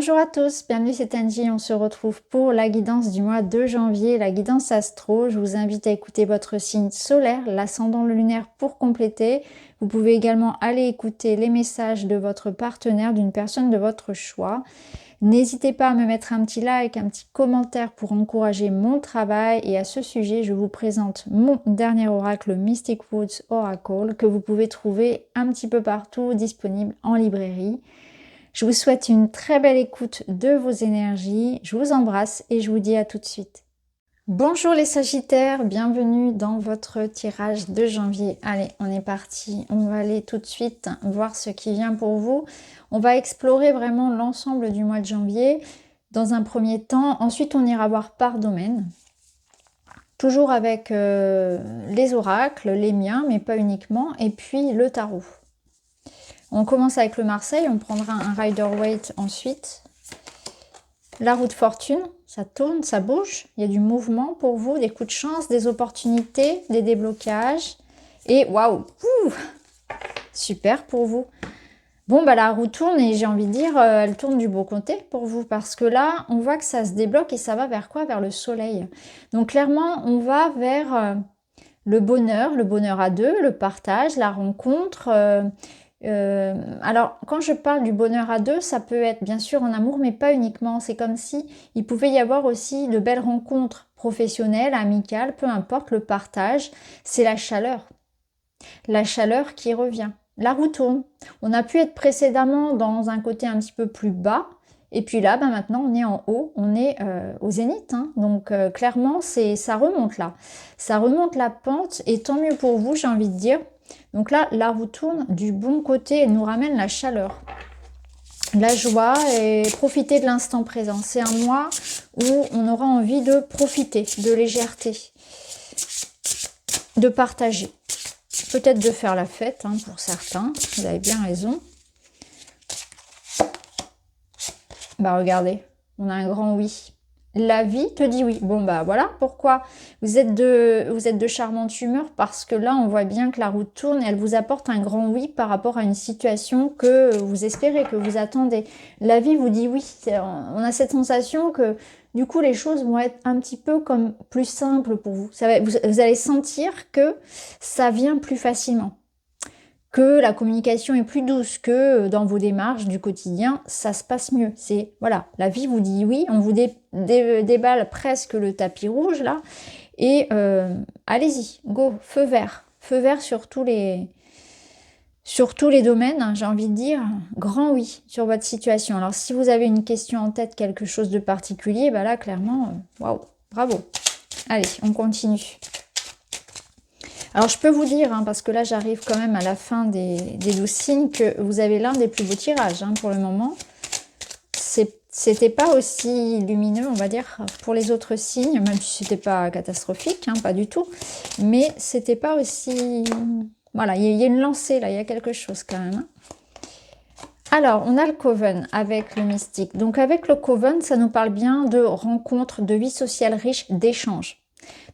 Bonjour à tous, bienvenue c'est Angie, on se retrouve pour la guidance du mois de janvier, la guidance astro. Je vous invite à écouter votre signe solaire, l'ascendant lunaire pour compléter. Vous pouvez également aller écouter les messages de votre partenaire, d'une personne de votre choix. N'hésitez pas à me mettre un petit like, un petit commentaire pour encourager mon travail. Et à ce sujet, je vous présente mon dernier oracle, Mystic Woods Oracle, que vous pouvez trouver un petit peu partout, disponible en librairie. Je vous souhaite une très belle écoute de vos énergies. Je vous embrasse et je vous dis à tout de suite. Bonjour les Sagittaires, bienvenue dans votre tirage de janvier. Allez, on est parti. On va aller tout de suite voir ce qui vient pour vous. On va explorer vraiment l'ensemble du mois de janvier dans un premier temps. Ensuite, on ira voir par domaine. Toujours avec les oracles, les miens, mais pas uniquement. Et puis le tarot. On commence avec le Marseille, on prendra un Rider-Waite ensuite. La roue de fortune, ça tourne, ça bouge. Il y a du mouvement pour vous, des coups de chance, des opportunités, des déblocages. Et waouh, super pour vous. Bon, bah la roue tourne et j'ai envie de dire, elle tourne du beau côté pour vous. Parce que là, on voit que ça se débloque et ça va vers quoi? Vers le soleil. Donc clairement, on va vers le bonheur à deux, le partage, la rencontre. Alors, quand je parle du bonheur à deux, ça peut être bien sûr en amour, mais pas uniquement. C'est comme si il pouvait y avoir aussi de belles rencontres professionnelles, amicales, peu importe, le partage, c'est la chaleur. La chaleur qui revient. La roue tourne. On a pu être précédemment dans un côté un petit peu plus bas, et puis là, maintenant, on est en haut, on est au zénith. Hein. Donc, clairement, ça remonte là. Ça remonte la pente, et tant mieux pour vous, j'ai envie de dire. Donc là, la roue tourne du bon côté, elle nous ramène la chaleur, la joie et profiter de l'instant présent. C'est un mois où on aura envie de profiter, de légèreté, de partager. Peut-être de faire la fête hein, pour certains, vous avez bien raison. Bah regardez, on a un grand oui. La vie te dit oui. Bon bah voilà pourquoi vous êtes de charmante humeur, parce que là on voit bien que la roue tourne et elle vous apporte un grand oui par rapport à une situation que vous espérez, que vous attendez. La vie vous dit oui. On a cette sensation que du coup les choses vont être un petit peu comme plus simples pour vous. Vous allez sentir que ça vient plus facilement, que la communication est plus douce, que dans vos démarches du quotidien, ça se passe mieux. C'est voilà, la vie vous dit oui, on vous déballe presque le tapis rouge là, et allez-y, go, feu vert sur tous les domaines, hein, j'ai envie de dire, grand oui sur votre situation. Alors si vous avez une question en tête, quelque chose de particulier, bah là clairement, waouh, bravo. Allez, on continue. Alors, je peux vous dire, hein, parce que là, j'arrive quand même à la fin des 12 signes, que vous avez l'un des plus beaux tirages hein, pour le moment. C'était pas aussi lumineux, on va dire, pour les autres signes, même si c'était pas catastrophique, hein, pas du tout. Mais c'était pas aussi... Voilà, il y a une lancée, là, il y a quelque chose quand même. Hein. Alors, on a le Coven avec le mystique. Donc, avec le Coven, ça nous parle bien de rencontres, de vie sociale riche, d'échanges.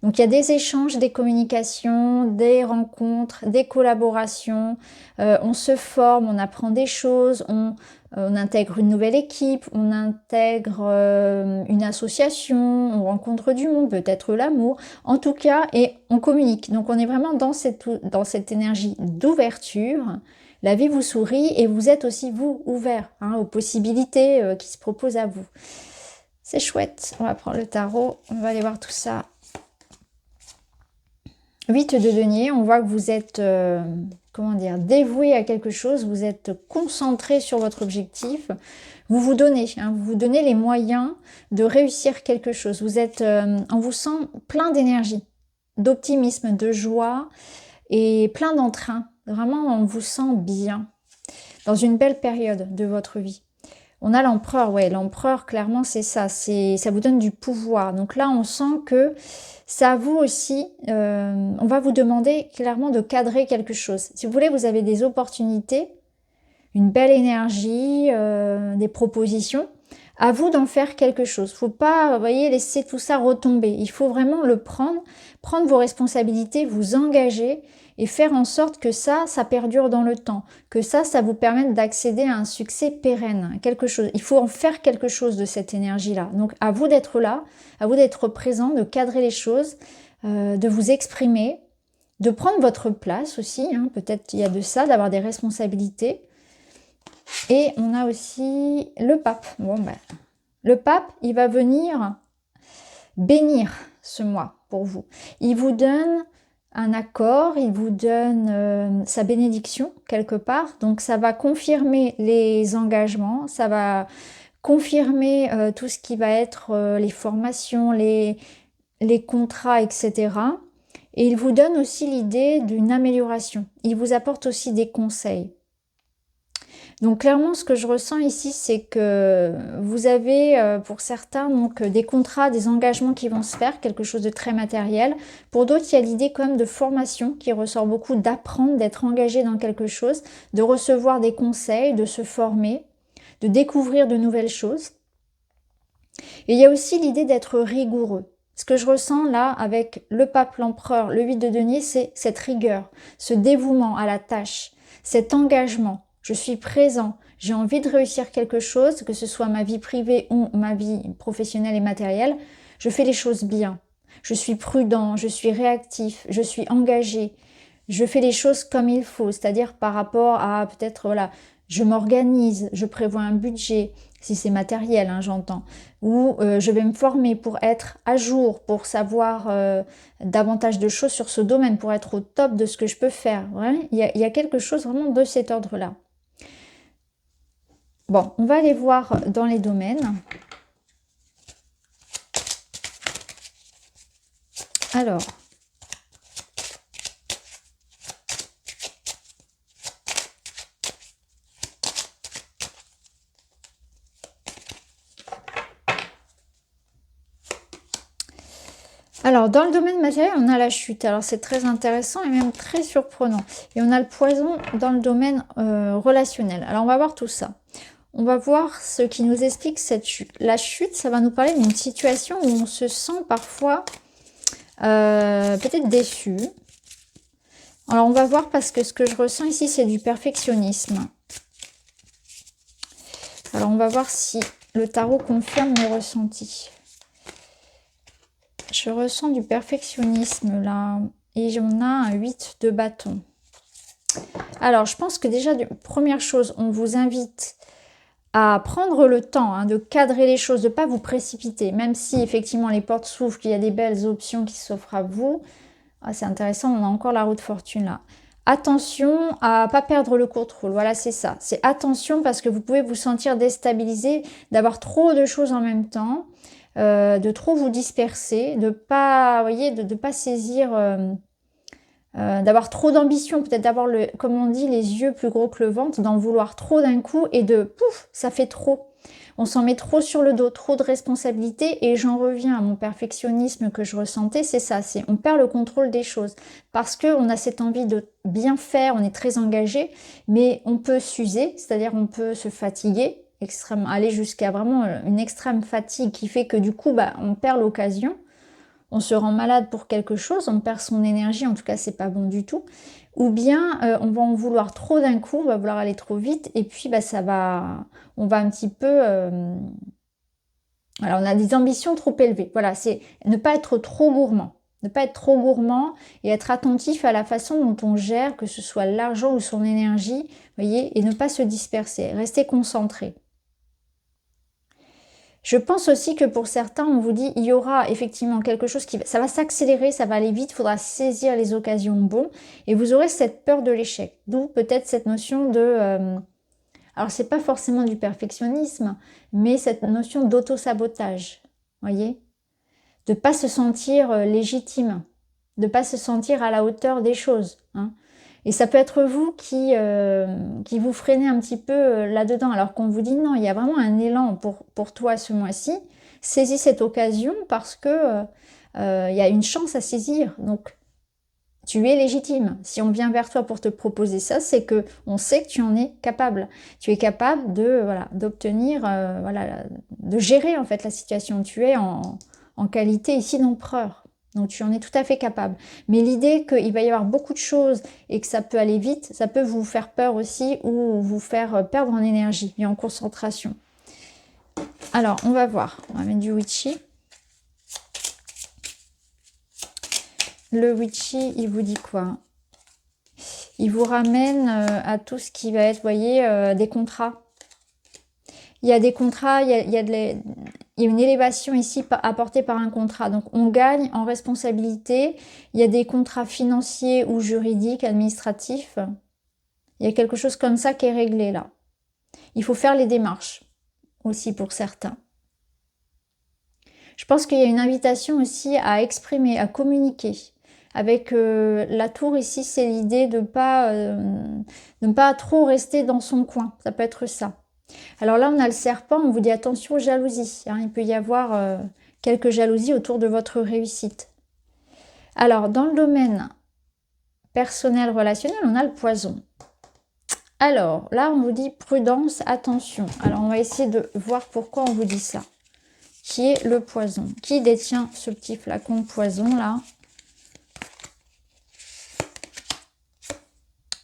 Donc, il y a des échanges, des communications, des rencontres, des collaborations. On se forme, on apprend des choses, on intègre une nouvelle équipe, on intègre une association, on rencontre du monde, peut-être l'amour. En tout cas, et on communique. Donc, on est vraiment dans cette énergie d'ouverture. La vie vous sourit et vous êtes aussi, vous, ouvert hein, aux possibilités qui se proposent à vous. C'est chouette. On va prendre le tarot, on va aller voir tout ça. 8 de denier, on voit que vous êtes, comment dire, dévoué à quelque chose, vous êtes concentré sur votre objectif, vous vous donnez les moyens de réussir quelque chose. Vous êtes, on vous sent plein d'énergie, d'optimisme, de joie et plein d'entrain. Vraiment, on vous sent bien dans une belle période de votre vie. On a l'empereur, ouais, l'empereur, clairement, c'est ça. Ça vous donne du pouvoir. Donc là, on sent que c'est à vous aussi. On va vous demander clairement de cadrer quelque chose. Si vous voulez, vous avez des opportunités, une belle énergie, des propositions. À vous d'en faire quelque chose. Faut pas, vous voyez, laisser tout ça retomber. Il faut vraiment le prendre, prendre vos responsabilités, vous engager et faire en sorte que ça perdure dans le temps. Que ça vous permette d'accéder à un succès pérenne, quelque chose. Il faut en faire quelque chose de cette énergie-là. Donc à vous d'être là, à vous d'être présent, de cadrer les choses, de vous exprimer, de prendre votre place aussi, hein. Peut-être il y a de ça, d'avoir des responsabilités. Et on a aussi le pape. Bon, ben, le pape, il va venir bénir ce mois pour vous. Il vous donne un accord, il vous donne sa bénédiction quelque part. Donc ça va confirmer les engagements, ça va confirmer tout ce qui va être les formations, les contrats, etc. Et il vous donne aussi l'idée d'une amélioration. Il vous apporte aussi des conseils. Donc clairement, ce que je ressens ici, c'est que vous avez pour certains donc des contrats, des engagements qui vont se faire, quelque chose de très matériel. Pour d'autres, il y a l'idée quand même de formation qui ressort beaucoup, d'apprendre, d'être engagé dans quelque chose, de recevoir des conseils, de se former, de découvrir de nouvelles choses. Et il y a aussi l'idée d'être rigoureux. Ce que je ressens là avec le pape, l'empereur, le 8 de denier, c'est cette rigueur, ce dévouement à la tâche, cet engagement. Je suis présent, j'ai envie de réussir quelque chose, que ce soit ma vie privée ou ma vie professionnelle et matérielle, je fais les choses bien. Je suis prudent, je suis réactif, je suis engagé, je fais les choses comme il faut, c'est-à-dire par rapport à peut-être, voilà, je m'organise, je prévois un budget, si c'est matériel, hein, j'entends, ou je vais me former pour être à jour, pour savoir davantage de choses sur ce domaine, pour être au top de ce que je peux faire. Ouais, il y a quelque chose vraiment de cet ordre-là. Bon, on va aller voir dans les domaines. Alors, dans le domaine matériel, on a la chute. Alors, c'est très intéressant et même très surprenant. Et on a le poison dans le domaine relationnel. Alors, on va voir tout ça. On va voir ce qui nous explique cette chute. La chute, ça va nous parler d'une situation où on se sent parfois peut-être déçu. Alors, on va voir parce que ce que je ressens ici, c'est du perfectionnisme. Alors, on va voir si le tarot confirme mes ressentis. Je ressens du perfectionnisme là. Et on a un 8 de bâton. Alors, je pense que déjà, première chose, on vous invite à prendre le temps hein, de cadrer les choses, de ne pas vous précipiter. Même si effectivement les portes s'ouvrent, qu'il y a des belles options qui s'offrent à vous. Ah, c'est intéressant, on a encore la roue de fortune là. Attention à ne pas perdre le contrôle. Voilà, c'est ça. C'est attention parce que vous pouvez vous sentir déstabilisé, d'avoir trop de choses en même temps. De trop vous disperser, de pas, voyez, de pas saisir, d'avoir trop d'ambition, peut-être d'avoir, comme on dit, les yeux plus gros que le ventre, d'en vouloir trop d'un coup et de pouf, ça fait trop. On s'en met trop sur le dos, trop de responsabilités et j'en reviens à mon perfectionnisme que je ressentais, c'est ça, c'est on perd le contrôle des choses parce qu'on a cette envie de bien faire, on est très engagé, mais on peut s'user, c'est-à-dire on peut se fatiguer, aller jusqu'à vraiment une extrême fatigue qui fait que du coup on perd l'occasion, on se rend malade pour quelque chose, on perd son énergie, en tout cas c'est pas bon du tout, ou bien on va en vouloir trop d'un coup, on va vouloir aller trop vite et puis on va un petit peu voilà, on a des ambitions trop élevées, voilà, c'est ne pas être trop gourmand. Ne pas être trop gourmand et être attentif à la façon dont on gère, que ce soit l'argent ou son énergie, voyez, et ne pas se disperser, rester concentré. Je pense aussi que pour certains, on vous dit, il y aura effectivement quelque chose ça va s'accélérer, ça va aller vite, il faudra saisir les occasions bonnes et vous aurez cette peur de l'échec. D'où peut-être cette notion de... alors, c'est pas forcément du perfectionnisme, mais cette notion d'auto-sabotage, voyez, de pas se sentir légitime, de pas se sentir à la hauteur des choses. Hein. Et ça peut être vous qui vous freinez un petit peu là-dedans, alors qu'on vous dit non, il y a vraiment un élan pour toi ce mois-ci. Saisis cette occasion parce que il y a une chance à saisir. Donc, Tu es légitime. Si on vient vers toi pour te proposer ça, c'est que on sait que tu en es capable. Tu es capable de voilà, d'obtenir, voilà, de gérer en fait la situation. Tu es en qualité ici d'empereur. Donc tu en es tout à fait capable. Mais l'idée qu'il va y avoir beaucoup de choses et que ça peut aller vite, ça peut vous faire peur aussi ou vous faire perdre en énergie et en concentration. Alors, on va voir. On va mettre du witchy. Le witchy, il vous dit quoi? Il vous ramène à tout ce qui va être, vous voyez, des contrats. Il y a des contrats, il y a une élévation ici apportée par un contrat. Donc, on gagne en responsabilité. Il y a des contrats financiers ou juridiques, administratifs. Il y a quelque chose comme ça qui est réglé là. Il faut faire les démarches aussi pour certains. Je pense qu'il y a une invitation aussi à exprimer, à communiquer. Avec la tour ici, c'est l'idée de ne pas trop rester dans son coin. Ça peut être ça. Alors là, on a le serpent, on vous dit attention aux jalousies. Hein, il peut y avoir quelques jalousies autour de votre réussite. Alors, dans le domaine personnel, relationnel, on a le poison. Alors, là, on vous dit prudence, attention. Alors, on va essayer de voir pourquoi on vous dit ça. Qui est le poison? Qui détient ce petit flacon de poison, là?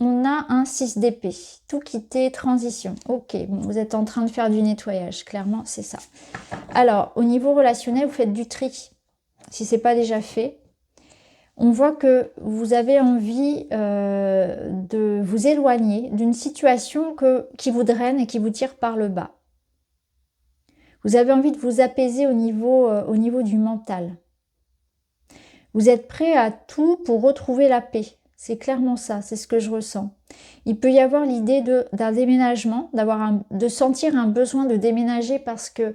On a un 6 d'épée. Tout quitter, transition. Ok, bon, vous êtes en train de faire du nettoyage. Clairement, c'est ça. Alors, au niveau relationnel, vous faites du tri. Si ce n'est pas déjà fait. On voit que vous avez envie de vous éloigner d'une situation qui vous draine et qui vous tire par le bas. Vous avez envie de vous apaiser au niveau du mental. Vous êtes prêt à tout pour retrouver la paix. C'est clairement ça, c'est ce que je ressens. Il peut y avoir l'idée d'un déménagement, de sentir un besoin de déménager parce que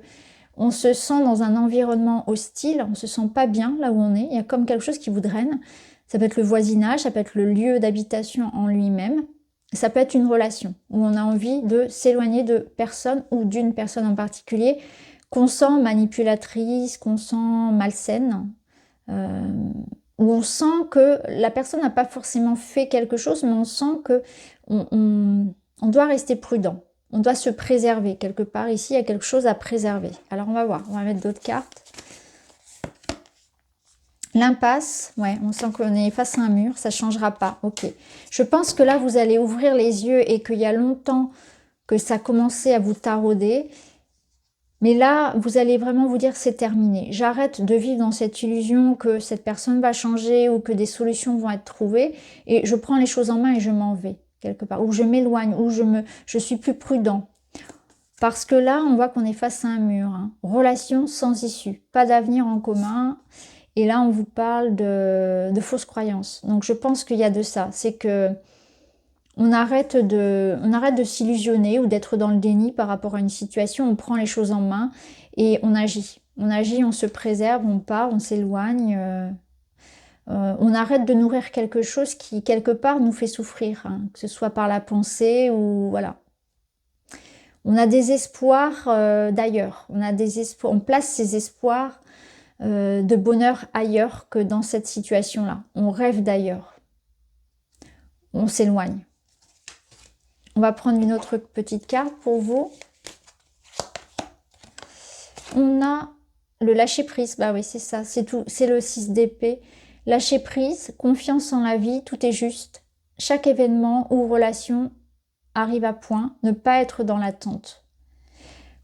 on se sent dans un environnement hostile, on se sent pas bien là où on est, il y a comme quelque chose qui vous draine. Ça peut être le voisinage, ça peut être le lieu d'habitation en lui-même, ça peut être une relation où on a envie de s'éloigner de personne ou d'une personne en particulier qu'on sent manipulatrice, qu'on sent malsaine, où on sent que la personne n'a pas forcément fait quelque chose, mais on sent que on doit rester prudent. On doit se préserver. Quelque part, ici, il y a quelque chose à préserver. Alors, on va voir. On va mettre d'autres cartes. L'impasse. Ouais, on sent qu'on est face à un mur. Ça ne changera pas. Ok. Je pense que là, vous allez ouvrir les yeux et qu'il y a longtemps que ça a commencé à vous tarauder. Mais là, vous allez vraiment vous dire c'est terminé. J'arrête de vivre dans cette illusion que cette personne va changer ou que des solutions vont être trouvées. Et je prends les choses en main et je m'en vais. Quelque part, où je m'éloigne, où je suis plus prudent. Parce que là, on voit qu'on est face à un mur. Hein. Relation sans issue, pas d'avenir en commun. Et là, on vous parle de fausses croyances. Donc, je pense qu'il y a de ça. C'est que on arrête de s'illusionner ou d'être dans le déni par rapport à une situation. On prend les choses en main et on agit. On agit, on se préserve, on part, on s'éloigne. On arrête de nourrir quelque chose qui, quelque part, nous fait souffrir, hein, que ce soit par la pensée ou voilà. On a des espoirs d'ailleurs. On place ses espoirs de bonheur ailleurs que dans cette situation-là. On rêve d'ailleurs. On s'éloigne. On va prendre une autre petite carte pour vous. On a le lâcher-prise. Bah oui, c'est ça, c'est tout. C'est le 6 d'épée. Lâcher prise, confiance en la vie, tout est juste. Chaque événement ou relation arrive à point, ne pas être dans l'attente.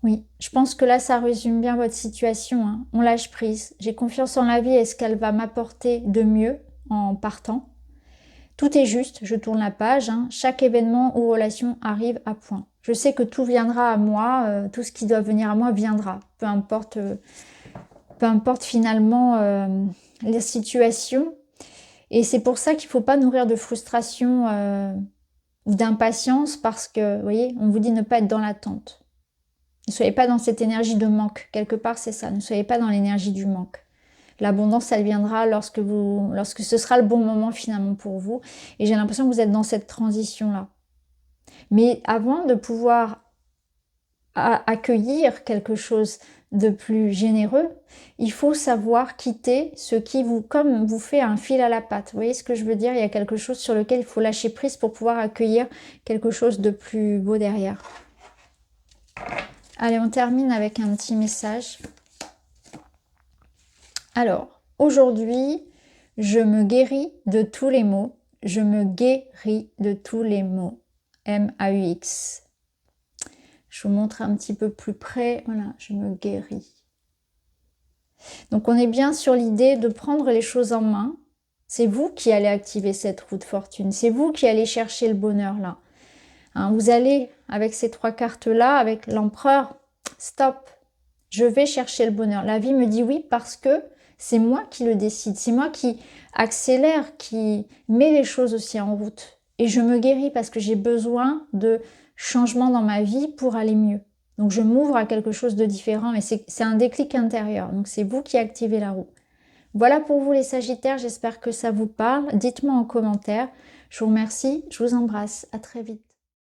Oui, je pense que là, ça résume bien votre situation. Hein. On lâche prise. J'ai confiance en la vie. Est-ce qu'elle va m'apporter de mieux en partant? Tout est juste, je tourne la page. Hein. Chaque événement ou relation arrive à point. Je sais que tout viendra à moi. Tout ce qui doit venir à moi viendra. Peu importe finalement les situations. Et c'est pour ça qu'il ne faut pas nourrir de frustration ou d'impatience parce que, vous voyez, on vous dit ne pas être dans l'attente. Ne soyez pas dans cette énergie de manque. Quelque part, c'est ça. Ne soyez pas dans l'énergie du manque. L'abondance, elle viendra lorsque ce sera le bon moment finalement pour vous. Et j'ai l'impression que vous êtes dans cette transition-là. Mais avant de pouvoir accueillir quelque chose de plus généreux, il faut savoir quitter ce qui comme vous fait un fil à la patte. Vous voyez ce que je veux dire? Il y a quelque chose sur lequel il faut lâcher prise pour pouvoir accueillir quelque chose de plus beau derrière. Allez, on termine avec un petit message. Alors, aujourd'hui, je me guéris de tous les maux. Je me guéris de tous les maux. M-A-U-X. Je vous montre un petit peu plus près. Voilà, je me guéris. Donc, on est bien sur l'idée de prendre les choses en main. C'est vous qui allez activer cette roue de fortune. C'est vous qui allez chercher le bonheur là. Hein, vous allez, avec ces 3 cartes-là, avec l'empereur, stop. Je vais chercher le bonheur. La vie me dit oui parce que c'est moi qui le décide. C'est moi qui accélère, qui met les choses aussi en route. Et je me guéris parce que j'ai besoin de changements dans ma vie pour aller mieux. Donc je m'ouvre à quelque chose de différent, mais c'est un déclic intérieur. Donc c'est vous qui activez la roue. Voilà pour vous les Sagittaires, j'espère que ça vous parle. Dites-moi en commentaire. Je vous remercie, je vous embrasse. À très vite.